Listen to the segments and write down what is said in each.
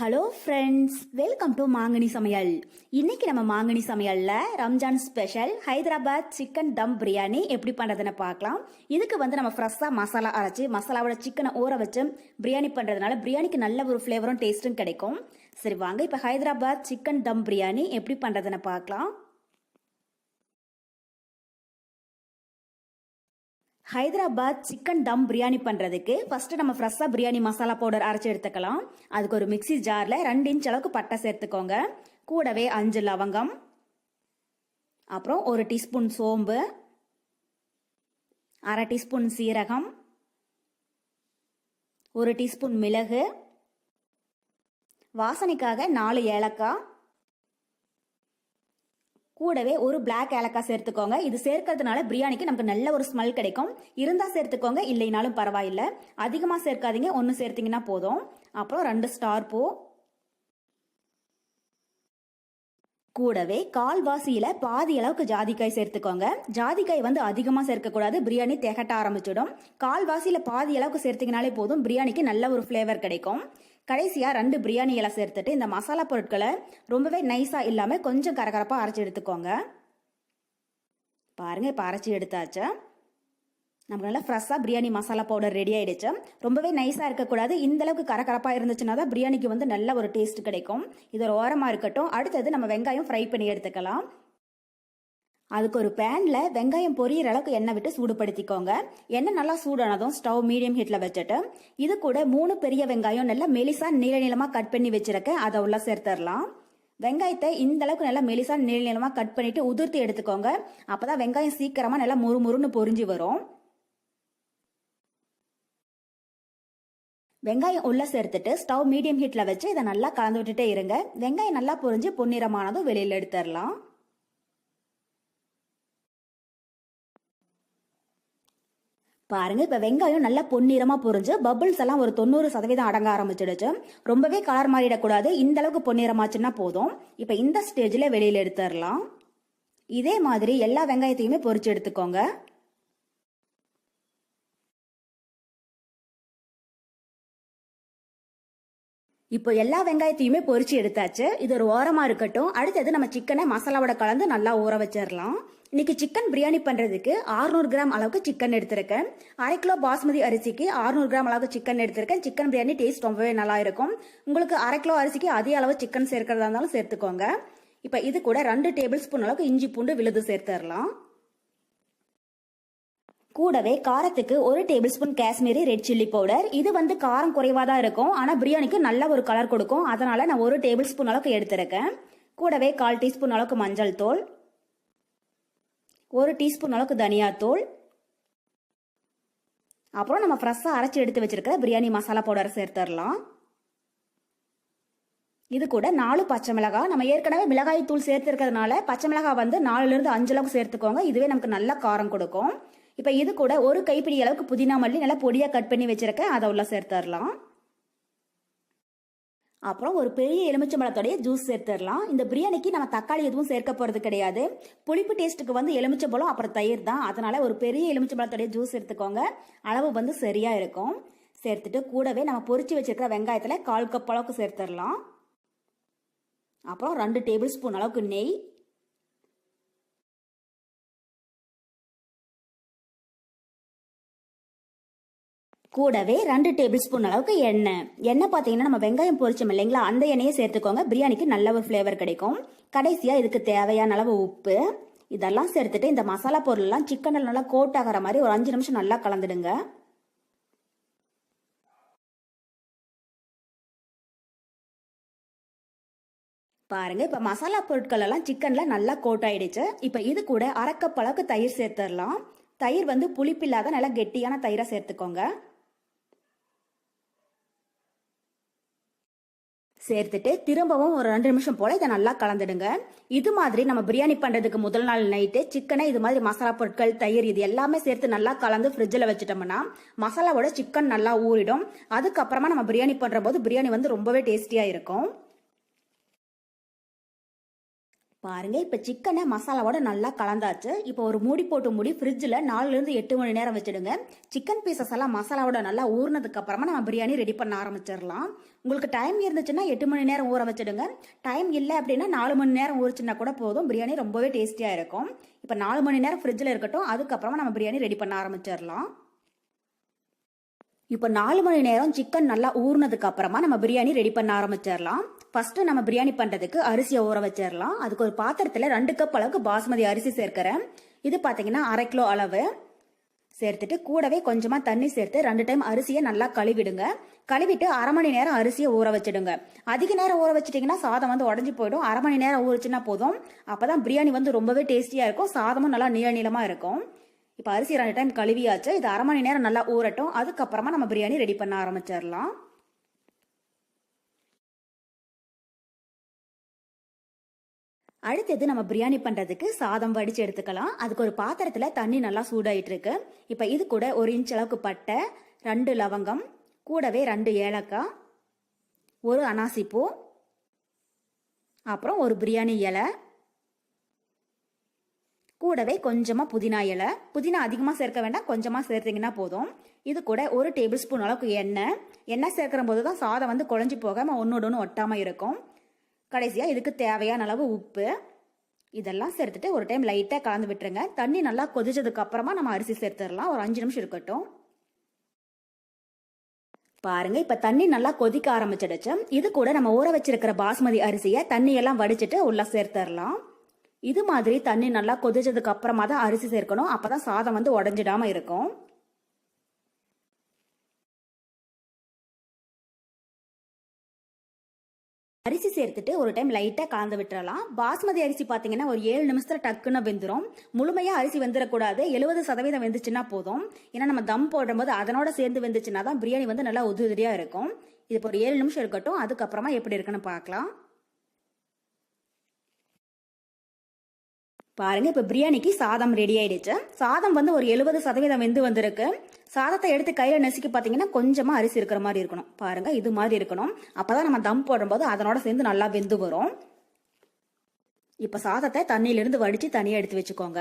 Hello friends, welcome to மாங்கனி சமையல். இன்னைக்கு நம்ம மாங்கனி சமையல்ல ரம்ஜான் ஸ்பெஷல் ஹைதராபாத் சிக்கன் தம் பிரியாணி எப்படி பண்றதுன்னு பார்க்கலாம். இதுக்கு வந்து நம்ம ஃப்ரெஷ்ஷா மசாலா அரைச்சி மசாலாவோட சிக்கனை ஊற வச்சு பிரியாணி பண்றதுனால பிரியாணிக்கு நல்ல ஒரு ஃப்ளேவரும் டேஸ்ட்டும் கிடைக்கும். சரி வாங்க, இப்போ ஹைதராபாத் சிக்கன் தம் பிரியாணி எப்படி பண்றதுன்னு பார்க்கலாம். ஹைதராபாத் சிக்கன் தம் பிரியாணி பண்ணுறதுக்கு ஃபர்ஸ்ட் நம்ம ஃப்ரெஷ்ஷாக பிரியாணி மசாலா பவுடர் அரைச்சி எடுத்துக்கலாம். அதுக்கு ஒரு மிக்சி ஜாரில் 2 இன்ச் அளவுக்கு பட்டை சேர்த்துக்கோங்க. கூடவே 5 லவங்கம், அப்புறம் 1 டீஸ்பூன் சோம்பு, 1/2 டீஸ்பூன் சீரகம், 1 டீஸ்பூன் மிளகு, வாசனைக்காக 4 ஏலக்காய், கூடவே ஒரு பிளாக் ஏலக்காய் சேர்த்துக்கோங்க. இது சேர்க்கறதுனால பிரியாணிக்கு நமக்கு நல்ல ஒரு ஸ்மெல் கிடைக்கும். இருந்தா சேர்த்துக்கோங்க, இல்லைனாலும் பரவாயில்லை. அதிகமா சேர்க்காதீங்க, 1 சேர்த்தீங்கன்னா போதும். அப்புறம் 2 ஸ்டார் பூ, கூடவே கால்வாசியில பாதி அளவுக்கு ஜாதிக்காய் சேர்த்துக்கோங்க. ஜாதிக்காய் வந்து அதிகமா சேர்க்கக்கூடாது, பிரியாணி திகட்ட ஆரம்பிச்சிடும். கால்வாசியில பாதி அளவுக்கு சேர்த்தீங்கனாலே போதும், பிரியாணிக்கு நல்ல ஒரு ஃப்ளேவர் கிடைக்கும். கடைசியா 2 பிரியாணி இலை சேர்த்துட்டு இந்த மசாலா பொருட்களை ரொம்பவே நைஸா இல்லாம கொஞ்சம் கரகரப்பா அரைச்சி எடுத்துக்கோங்க. பாருங்க, இப்ப அரைச்சி எடுத்தாச்சு. நமக்கு நல்லா ஃப்ரெஷ்ஷா பிரியாணி மசாலா பவுடர் ரெடி ஆயிடுச்சு. ரொம்பவே நைஸா இருக்கக்கூடாது, இந்த அளவுக்கு கரகரப்பா இருந்துச்சுன்னா தான் பிரியாணிக்கு வந்து நல்ல ஒரு டேஸ்ட் கிடைக்கும். இது ஒரு ஓரமா இருக்கட்டும். அடுத்தது நம்ம வெங்காயம் ஃப்ரை பண்ணி எடுத்துக்கலாம். அதுக்கு ஒரு பேன்ல வெங்காயம் பொரியிற அளவுக்கு எண்ணெய் விட்டு சூடுபடுத்திக்கோங்க. எண்ணெய் நல்லா சூடானதும் ஸ்டவ் மீடியம் ஹீட்ல வச்சுட்டு இது கூட 3 பெரிய வெங்காயம் நல்லா மெலிசா நீள நீளமா கட் பண்ணி வச்சிருக்கேன், அதை உள்ள சேர்த்துடலாம். வெங்காயத்தை இந்த அளவுக்கு நல்லா மெலிசா நீள நீளமா கட் பண்ணிட்டு உதிர்த்தி எடுத்துக்கோங்க. அப்பதான் வெங்காயம் சீக்கிரமா நல்லா முறுமுறுன்னு பொரிஞ்சு வரும். வெங்காயம் உள்ள சேர்த்துட்டு ஸ்டவ் மீடியம் ஹீட்ல வச்சு இதை நல்லா கலந்து விட்டுட்டே இருங்க. வெங்காயம் நல்லா பொரிஞ்சு பொன்னிறமானதும் வெளியில எடுத்துடலாம். பாருங்க, இப்ப வெங்காயம் நல்லா பொன்னிறமா பொரிஞ்சு பபிள்ஸ் எல்லாம் ஒரு 90% அடங்க ஆரம்பிச்சிடுச்சு. ரொம்பவே கலர் மாறிடக்கூடாது, இந்த அளவுக்கு பொன்னிறமாச்சுன்னா போதும். இப்ப இந்த ஸ்டேஜ்ல வெளியில எடுத்துடலாம். இதே மாதிரி எல்லா வெங்காயத்தையுமே பொரிச்சு எடுத்துக்கோங்க. இப்போ எல்லா வெங்காயத்தையுமே பொரிச்சு எடுத்தாச்சு. இது ஒரு ஓரமா இருக்கட்டும். அடுத்தது நம்ம சிக்கனை மசாலாவோட கலந்து நல்லா ஊற வச்சிடலாம். இன்னைக்கு சிக்கன் பிரியாணி பண்றதுக்கு 600 கிராம் அளவுக்கு சிக்கன் எடுத்திருக்கேன். 1/2 கிலோ பாஸ்மதி அரிசிக்கு 600 கிராம் அளவுக்கு சிக்கன் எடுத்திருக்கேன். சிக்கன் பிரியாணி டேஸ்ட் ரொம்பவே நல்லா இருக்கும். உங்களுக்கு 1/2 கிலோ அரிசிக்கு அதே அளவு சிக்கன் சேர்க்கறதா இருந்தாலும் சேர்த்துக்கோங்க. இப்ப இது கூட 2 டேபிள் ஸ்பூன் அளவுக்கு இஞ்சி பூண்டு விழுது சேர்த்துடலாம். கூடவே காரத்துக்கு 1 table spoon Kashmiri red chilli powder. இது வந்து காரம் குறைவா தான் இருக்கும், ஆனா பிரியாணிக்கு நல்ல ஒரு கலர் கொடுக்கும். அதனால நான் 1 டேபிள் ஸ்பூன் அளவுக்கு எடுத்திருக்கேன். கூடவே 1/4 டீஸ்பூன் அளவுக்கு மஞ்சள் தூள், 1 டீஸ்பூன் அளவுக்கு தனியாத்தூள், அப்புறம் நம்ம ஃப்ரெஷ்ஷா அரைச்சி எடுத்து வச்சிருக்கிற பிரியாணி மசாலா பவுடர் சேர்த்துடலாம். இது கூட 4 பச்சை மிளகாய். நம்ம ஏற்கனவே மிளகாய் தூள் சேர்த்திருக்கிறதுனால பச்சை மிளகாய் வந்து 4ல இருந்து 5 அளவுக்கு சேர்த்துக்கோங்க. இதுவே நமக்கு நல்ல காரம் கொடுக்கும். இப்ப இது கூட 1 கைப்பிடி அளவுக்கு புதினா மல்லி நல்லா பொடியா கட் பண்ணி வச்சிருக்கேன், அதை உள்ள சேர்த்துடலாம். அப்புறம் ஒரு பெரிய எலுமிச்சம்பழத்தோடைய ஜூஸ் சேர்த்துடலாம். இந்த பிரியாணிக்கு நம்ம தக்காளி எதுவும் சேர்க்க போறது கிடையாது. புளிப்பு டேஸ்ட்டுக்கு வந்து எலுமிச்சம்பழம் அப்புறம் தயிர் தான். அதனால ஒரு பெரிய எலுமிச்சம்பழத்தோடைய ஜூஸ் எடுத்துக்கோங்க, அளவு வந்து சரியா இருக்கும். சேர்த்துட்டு கூடவே நம்ம பொரிச்சு வச்சிருக்கிற வெங்காயத்துல 1/4 கப் அளவுக்கு சேர்த்துடலாம். அப்புறம் 2 டேபிள் ஸ்பூன் அளவுக்கு நெய், கூடவே 2 டேபிள் ஸ்பூன் அளவுக்கு எண்ணெய் பாத்தீங்கன்னா நம்ம வெங்காயம் பொரிச்சோம் இல்லைங்களா, அந்த எண்ணெயை சேர்த்துக்கோங்க. பிரியாணிக்கு நல்ல ஒரு ஃபிளேவர் கிடைக்கும். கடைசியா இதுக்கு தேவையான அளவு உப்பு இதெல்லாம் சேர்த்துட்டு இந்த மசாலா பொருள் எல்லாம் சிக்கன் நல்லா கோட் ஆகிற மாதிரி ஒரு 5 நிமிஷம் நல்லா கலந்துடுங்க. பாருங்க, இப்ப மசாலா பொருட்கள் எல்லாம் சிக்கன்ல நல்லா கோட் ஆயிடுச்சு. இப்ப இது கூட 1/2 கப் அளவுக்கு தயிர் சேர்த்துடலாம். தயிர் வந்து புளிப்பில்லாத நல்லா கெட்டியான தயிரை சேர்த்துக்கோங்க. சேர்த்துட்டு திரும்பவும் ஒரு 2 நிமிஷம் போல இதை நல்லா கலந்துடுங்க. இது மாதிரி நம்ம பிரியாணி பண்றதுக்கு முதல் நாள் நைட்டு சிக்கனை இது மாதிரி மசாலா பொருட்கள் தயிர் இது எல்லாமே சேர்த்து நல்லா கலந்து ஃப்ரிட்ஜில் வச்சுட்டோம்னா மசாலாவோட சிக்கன் நல்லா ஊறிடும். அதுக்கப்புறமா நம்ம பிரியாணி பண்ற போது பிரியாணி வந்து ரொம்பவே டேஸ்டியா இருக்கும். பாருங்க, இப்போ சிக்கனை மசாலாவோட நல்லா கலந்தாச்சு. இப்போ ஒரு மூடி போட்டு மூடி ஃப்ரிட்ஜில் 4லேருந்து 8 மணி நேரம் வச்சுடுங்க. சிக்கன் பீசஸ் எல்லாம் மசாலாவோட நல்லா ஊறினதுக்கு அப்புறமா நம்ம பிரியாணி ரெடி பண்ண ஆரம்பிச்சிடலாம். உங்களுக்கு டைம் இருந்துச்சுன்னா 8 மணி நேரம் ஊற வச்சுடுங்க. டைம் இல்லை அப்படின்னா 4 மணி நேரம் ஊறிச்சுன்னா கூட போதும். பிரியாணி ரொம்பவே டேஸ்டியாக இருக்கும். இப்போ 4 மணி நேரம் ஃப்ரிட்ஜில் இருக்கட்டும். அதுக்கப்புறமா நம்ம பிரியாணி ரெடி பண்ண ஆரம்பிச்சிடலாம். இப்போ 4 மணி நேரம் சிக்கன் நல்லா ஊறினதுக்கு அப்புறமா நம்ம பிரியாணி ரெடி பண்ண ஆரம்பிச்சிடலாம். ஃபர்ஸ்ட் நம்ம பிரியாணி பண்றதுக்கு அரிசியை ஊற வச்சிடலாம். அதுக்கு ஒரு பாத்திரத்தில் 2 கப் அளவுக்கு பாஸ்மதி அரிசி சேர்க்கிறேன். இது பார்த்தீங்கன்னா 1/2 கிலோ அளவு சேர்த்துட்டு கூடவே கொஞ்சமா தண்ணி சேர்த்து 2 டைம் அரிசியை நல்லா கழுவிடுங்க. கழுவிட்டு 1/2 மணி நேரம் அரிசியை ஊற வச்சிடுங்க. அதிக நேரம் ஊற வச்சிட்டிங்கன்னா சாதம் வந்து உடஞ்சி போயிடும். 1/2 மணி நேரம் ஊறிச்சுன்னா போதும். அப்பதான் பிரியாணி வந்து ரொம்பவே டேஸ்டியா இருக்கும். சாதமும் நல்லா நீளமா இருக்கும். இப்போ அரிசி 2 டைம் கழுவியாச்சு. இது 1/2 மணி நேரம் நல்லா ஊறட்டும். அதுக்கப்புறமா நம்ம பிரியாணி ரெடி பண்ண ஆரம்பிச்சிடலாம். அடுத்தது நம்ம பிரியாணி பண்றதுக்கு சாதம் வடிச்சு எடுத்துக்கலாம். அதுக்கு ஒரு பாத்திரத்துல தண்ணி நல்லா சூடாயிட்டு இருக்கு. இப்போ இது கூட 1 இன்ச் அளவுக்கு பட்டை, 2 லவங்கம், கூடவே 2 ஏலக்காய், 1 அனாசிப்பூ, அப்புறம் ஒரு பிரியாணி இலை, கூடவே கொஞ்சமா புதினா இலை. புதினா அதிகமாக சேர்க்க வேண்டாம், கொஞ்சமா சேர்த்தீங்கன்னா போதும். இது கூட 1 டேபிள் ஸ்பூன் அளவுக்கு எண்ணெய் சேர்க்கிற போது தான் சாதம் வந்து குழஞ்சி போகாம ஒன்னோட ஒன்று ஒட்டாம இருக்கும். கடைசியா இதுக்கு தேவையான அளவு உப்பு இதெல்லாம் சேர்த்துட்டு ஒரு டைம் லைட்டா கலந்து விட்டுருங்க. தண்ணி நல்லா கொதிச்சதுக்கு அப்புறமா நம்ம அரிசி சேர்த்துடலாம். ஒரு 5 நிமிஷம் இருக்கட்டும். பாருங்க, இப்ப தண்ணி நல்லா கொதிக்க ஆரம்பிச்சிடுச்சு. இது கூட நம்ம ஊற வச்சிருக்கிற பாஸ்மதி அரிசியை தண்ணி எல்லாம் வடிச்சிட்டு உள்ள சேர்த்துடலாம். இது மாதிரி தண்ணி நல்லா கொதிச்சதுக்கு அப்புறமா தான் அரிசி சேர்க்கணும். அப்பதான் சாதம் வந்து உடஞ்சிடாம இருக்கும். அரிசி சேர்த்துட்டு ஒரு டைம் லைட்டா கலந்து விட்டுறலாம். பாஸ்மதி அரிசி பாத்தீங்கன்னா ஒரு 7 நிமிஷத்துல டக்குன்னு வெந்துடும். முழுமையா அரிசி வெந்துடக்கூடாது. 70% வெந்துச்சுன்னா போதும். ஏன்னா நம்ம தம் போடும்போது அதனோட சேர்ந்து வெந்துச்சுன்னா தான் பிரியாணி வந்து நல்லா உதிரியா இருக்கும். இது ஒரு 7 நிமிஷம் இருக்கட்டும். அதுக்கப்புறமா எப்படி இருக்குன்னு பார்க்கலாம். பாருங்க, இப்ப பிரியாணிக்கு சாதம் ரெடி ஆயிடுச்சு. சாதம் வந்து ஒரு 70% வெந்து வந்திருக்கு. சாதத்தை எடுத்து கையில நெசுக்கி பாத்தீங்கன்னா கொஞ்சமா அரிசி இருக்கிற மாதிரி இருக்கணும். பாருங்க, இது மாதிரி இருக்கணும். அப்பதான் நம்ம தம் போடும்போது அதனோட சேர்ந்து நல்லா வெந்து வரும். இப்ப சாதத்தை தண்ணியிலிருந்து வடிச்சு தனியா எடுத்து வச்சுக்கோங்க.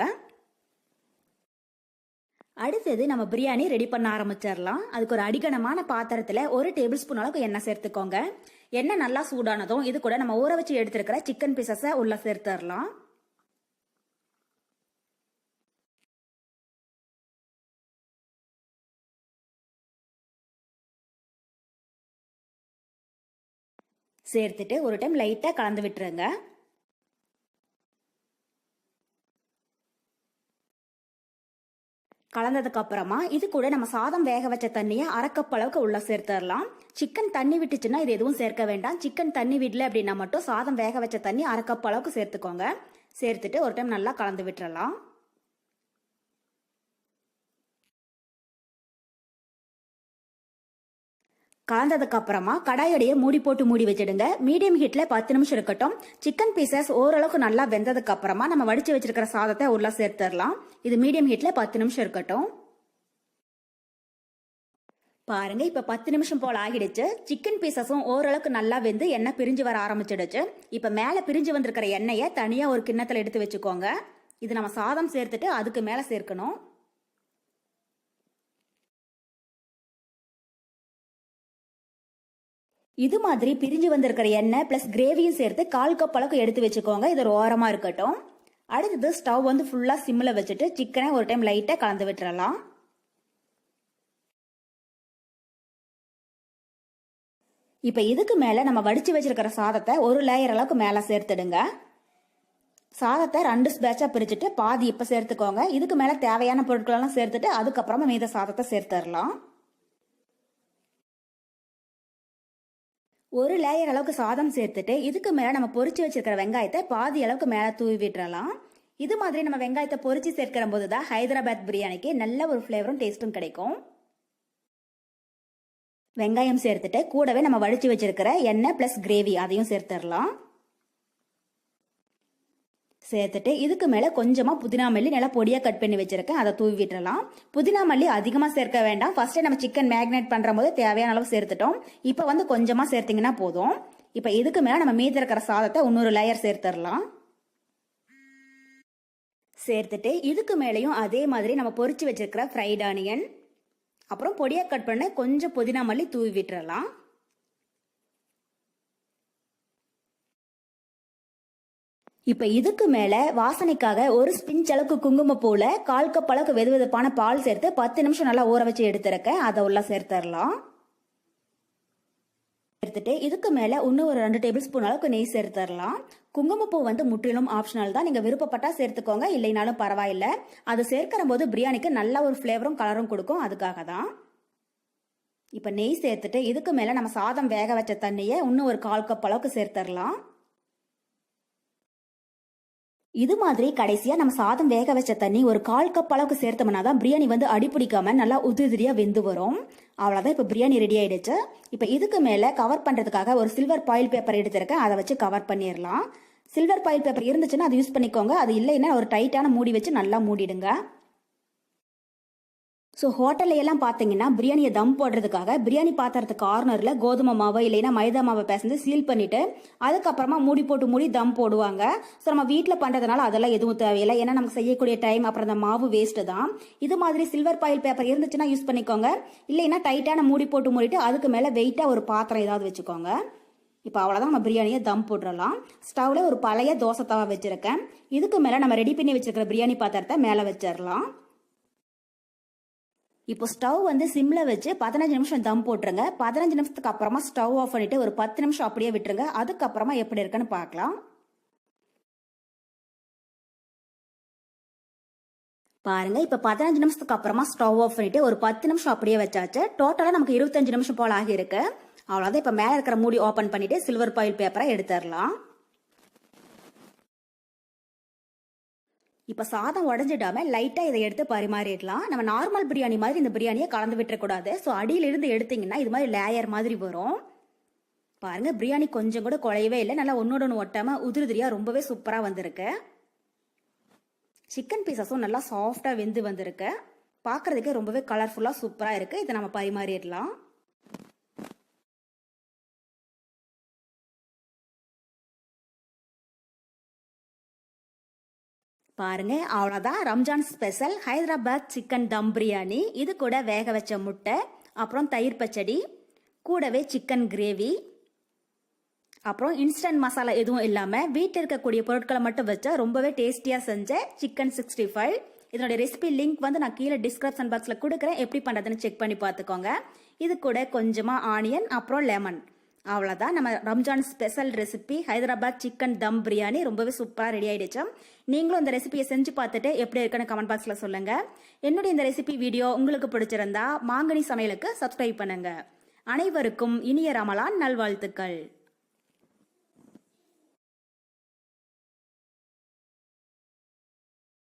அடுத்தது நம்ம பிரியாணி ரெடி பண்ண ஆரம்பிச்சிடலாம். அதுக்கு ஒரு அடிகனமான பாத்திரத்துல 1 டேபிள் ஸ்பூன் அளவுக்கு எண்ணெய் சேர்த்துக்கோங்க. எண்ணெய் நல்லா சூடானதும் இது கூட நம்ம ஊற வச்சு எடுத்திருக்கிற சிக்கன் பீசஸை உள்ள சேர்த்துடலாம். சேர்த்துட்டு ஒரு டைம் லைட்டா கலந்து விட்டுருங்க. கலந்ததுக்கு அப்புறமா இது கூட நம்ம சாதம் வேக வச்ச தண்ணியை 1/2 கப் அளவுக்கு உள்ள சேர்த்துடலாம். சிக்கன் தண்ணி விட்டுச்சுன்னா இது எதுவும் சேர்க்க வேண்டாம். சிக்கன் தண்ணி விடல அப்படின்னா மட்டும் சாதம் வேக வச்ச தண்ணி 1/2 கப் அளவுக்கு சேர்த்துக்கோங்க. சேர்த்துட்டு ஒரு டைம் நல்லா கலந்து விட்டுறலாம். கலந்ததுக்கு அப்புறமா கடாயோடைய மூடி போட்டு மூடி வச்சிடுங்க. மீடியம் ஹீட்ல 10 நிமிஷம் இருக்கட்டும். சிக்கன் பீசஸ் ஓரளவுக்கு நல்லா வெந்ததுக்கு அப்புறமா நம்ம வடிச்சு வச்சிருக்கிற சாதத்தை உள்ள சேர்த்துடலாம். இது மீடியம் ஹீட்ல 10 நிமிஷம் இருக்கட்டும். பாருங்க, இப்ப 10 நிமிஷம் போல ஆகிடுச்சு. சிக்கன் பீசஸும் ஓரளவுக்கு நல்லா வெந்து எண்ணெய் பிரிஞ்சு வர ஆரம்பிச்சிடுச்சு. இப்ப மேல பிரிஞ்சு வந்திருக்கிற எண்ணெயை தனியா ஒரு கிண்ணத்துல எடுத்து வச்சுக்கோங்க. இது நம்ம சாதம் சேர்த்துட்டு அதுக்கு மேல சேர்க்கணும். இது மாதிரி பிரிஞ்சு வந்திருக்கிற எண்ணெய் பிளஸ் கிரேவியும் சேர்த்து 1/4 கப் அளவுக்கு எடுத்து வச்சுக்கோங்க. இது ஒரு ஓரமா இருக்கட்டும். அடுத்தது ஸ்டவ் வந்து ஃபுல்லா சிம்ல வச்சுட்டு சிக்கனை ஒரு டைம் லைட்டா கலந்து விட்டுறலாம். இப்ப இதுக்கு மேல நம்ம வடிச்சு வச்சிருக்கிற சாதத்தை ஒரு லேயர் அளவுக்கு மேல சேர்த்துடுங்க. சாதத்தை 2 பேட்சா பிரிச்சுட்டு பாதி இப்ப சேர்த்துக்கோங்க. இதுக்கு மேல தேவையான பொருட்கள் எல்லாம் சேர்த்துட்டு அதுக்கப்புறமா மீத சாதத்தை சேர்த்துடலாம். ஒரு லேயர் அளவுக்கு சாதம் சேர்த்துட்டு இதுக்கு மேல நம்ம பொரிச்சு வச்சிருக்கிற வெங்காயத்தை பாதி அளவுக்கு மேல தூவி விட்டுறலாம். இது மாதிரி நம்ம வெங்காயத்தை பொரிச்சு சேர்க்கிற போதுதான் ஹைதராபாத் பிரியாணிக்கு நல்ல ஒரு ஃபிளேவரும் டேஸ்டும் கிடைக்கும். வெங்காயம் சேர்த்துட்டு கூடவே நம்ம வடிச்சு வச்சிருக்கிற எண்ணெய் பிளஸ் கிரேவி அதையும் சேர்த்துடலாம். சேர்த்துட்டு இதுக்கு மேல கொஞ்சமா புதினா மல்லி நல்லா பொடியா கட் பண்ணி வச்சிருக்கேன், அதை தூவி விட்டுறலாம். புதினா மல்லி அதிகமா சேர்க்க வேண்டாம். ஃபர்ஸ்ட் நம்ம சிக்கன் மேக்னேட் பண்ற போது தேவையான அளவு சேர்த்துட்டோம். இப்ப வந்து கொஞ்சமா சேர்த்தீங்கன்னா போதும். இப்ப இதுக்கு மேல நம்ம மீதி இருக்கிற சாதத்தை இன்னொரு லேயர் சேர்த்துடலாம். சேர்த்துட்டு இதுக்கு மேலேயும் அதே மாதிரி நம்ம பொரிச்சு வச்சிருக்கிற ஃப்ரைட் ஆனியன், அப்புறம் பொடியா கட் பண்ண கொஞ்சம் புதினா மல்லி தூவி விட்டுறலாம். இப்ப இதுக்கு மேல வாசனைக்காக ஒரு ஸ்பிஞ்ச் அளவுக்கு குங்குமப்பூல 1/4 கப் அளவுக்கு வெது வெதுப்பான பால் சேர்த்து 10 நிமிஷம் நல்லா ஊற வச்சு எடுத்துருக்கேன். அதை உள்ள சேர்த்துடலாம். சேர்த்துட்டு இதுக்கு மேல இன்னும் ஒரு 2 டேபிள் ஸ்பூன் அளவுக்கு நெய் சேர்த்துடலாம். குங்குமப்பூ வந்து முற்றிலும் ஆப்ஷனல் தான். நீங்க விருப்பப்பட்டா சேர்த்துக்கோங்க, இல்லைனாலும் பரவாயில்ல. அது சேர்க்கிற போது பிரியாணிக்கு நல்ல ஒரு ஃபிளேவரும் கலரும் கொடுக்கும், அதுக்காக தான். இப்ப நெய் சேர்த்துட்டு இதுக்கு மேல நம்ம சாதம் வேக வச்ச தண்ணியை இன்னும் ஒரு 1/4 கப் அளவுக்கு சேர்த்துடலாம். இது மாதிரி கடைசியா நம்ம சாதம் வேக வச்ச தண்ணி ஒரு 1/4 கப் அளவுக்கு சேர்த்தோம்னா தான் பிரியாணி வந்து அடிப்பிடிக்காம நல்லா உதிரியா வெந்து வரும். அவ்வளவுதான், இப்ப பிரியாணி ரெடி ஆயிடுச்சு. இப்ப இதுக்கு மேல கவர் பண்றதுக்காக ஒரு சில்வர் பாயில் பேப்பர் எடுத்திருக்கேன், அதை வச்சு கவர் பண்ணிடலாம். சில்வர் பாயில் பேப்பர் இருந்துச்சுன்னா அது யூஸ் பண்ணிக்கோங்க, அது இல்லைன்னா ஒரு டைட்டான மூடி வச்சு நல்லா மூடிடுங்க. ஸோ ஹோட்டல்ல எல்லாம் பார்த்தீங்கன்னா பிரியாணியை தம் போடுறதுக்காக பிரியாணி பாத்திரத்து கார்னர்ல கோதுமை மாவை இல்லைன்னா மைதா மாவை பேசந்து சீல் பண்ணிட்டு அதுக்கப்புறமா மூடி போட்டு மூடி தம் போடுவாங்க. ஸோ நம்ம வீட்டில் பண்றதுனால அதெல்லாம் எதுவும் தேவையில்லை, ஏன்னா நமக்கு செய்யக்கூடிய டைம் அப்புறம் அந்த மாவு வேஸ்ட் தான். இது மாதிரி சில்வர் பாயில் பேப்பர் இருந்துச்சுன்னா யூஸ் பண்ணிக்கோங்க, இல்லைன்னா டைட்டான மூடி போட்டு மூடிட்டு அதுக்கு மேல வெயிட்டா ஒரு பாத்திரம் ஏதாவது வச்சுக்கோங்க. இப்போ அவ்வளோதான், நம்ம பிரியாணியை தம் போட்டுடலாம். ஸ்டவ்ல ஒரு பழைய தோசை தவா வச்சிருக்கேன். இதுக்கு மேல நம்ம ரெடி பண்ணி வச்சிருக்கிற பிரியாணி பாத்திரத்தை மேலே வச்சிடலாம். இப்போ ஸ்டவ் வந்து சிம்ல வச்சு 15 நிமிஷம் தம் போட்டுருங்க. 15 நிமிஷத்துக்கு அப்புறமா ஸ்டவ் ஆஃப் பண்ணிட்டு ஒரு 10 நிமிஷம் அப்படியே விட்டுருங்க. அதுக்கப்புறமா எப்படி இருக்குன்னு பார்க்கலாம். பாருங்க, இப்ப 15 நிமிஷத்துக்கு அப்புறமா ஸ்டவ் ஆஃப் பண்ணிட்டு ஒரு 10 நிமிஷம் அப்படியே வச்சாச்சு. டோட்டலா நமக்கு 25 நிமிஷம் போல ஆகி இருக்கு. அவ்வளவுதான், இப்ப மேல இருக்கிற மூடி ஓபன் பண்ணிட்டு சில்வர் பாயில் பேப்பரை எடுத்துடலாம். இப்ப சாதம் உடஞ்சிடாம லைட்டா இதை எடுத்து பரிமாறிடலாம். நம்ம நார்மல் பிரியாணி மாதிரி இந்த பிரியாணியை கலந்து விட்டுறக்கூடாது. ஸோ அடியிலிருந்து எடுத்தீங்கன்னா இது மாதிரி லேயர் மாதிரி வரும். பாருங்க, பிரியாணி கொஞ்சம் கூட குழையவே இல்லை, நல்லா ஒன்னோட ஒன்று ஒட்டாம உதிரியா ரொம்பவே சூப்பரா வந்திருக்கு. சிக்கன் பீசஸும் நல்லா சாஃப்டா வெந்து வந்திருக்கு. பார்க்கறதுக்கே ரொம்பவே கலர்ஃபுல்லா சூப்பரா இருக்கு. இதை நம்ம பரிமாறிடலாம். பாருங்க, அவ்வளோதான், ரம்ஜான் ஸ்பெஷல் ஹைதராபாத் சிக்கன் தம் பிரியாணி. இது கூட வேக வச்ச முட்டை, அப்புறம் தயிர் பச்சடி, கூடவே சிக்கன் கிரேவி, அப்புறம் இன்ஸ்டன்ட் மசாலா எதுவும் இல்லாமல் வீட்டில் இருக்கக்கூடிய பொருட்களை மட்டும் வச்சா ரொம்பவே டேஸ்டியாக செஞ்ச சிக்கன் 65. இதனுடைய ரெசிபி லிங்க் வந்து நான் கீழே டிஸ்கிரிப்ஷன் பாக்ஸில் கொடுக்குறேன், எப்படி பண்ணுறதுன்னு செக் பண்ணி பார்த்துக்கோங்க. இது கூட கொஞ்சமாக ஆனியன் அப்புறம் லெமன். அவ்வளோதான், நம்ம Ramzan special recipe Hyderabad chicken dum biryani ரொம்பவே சூப்பராக ரெடி ஆயிடுச்சு. நீங்களும் இந்த ரெசிபியை செஞ்சு பார்த்துட்டு எப்படி இருக்குன்னு கமெண்ட் பாக்ஸில் சொல்லுங்க. என்னுடைய இந்த ரெசிபி வீடியோ உங்களுக்கு பிடிச்சிருந்தா மாங்கனி சமையலுக்கு சப்ஸ்கிரைப் பண்ணுங்க. அனைவருக்கும் இனிய ரமலான் நல்வாழ்த்துக்கள்.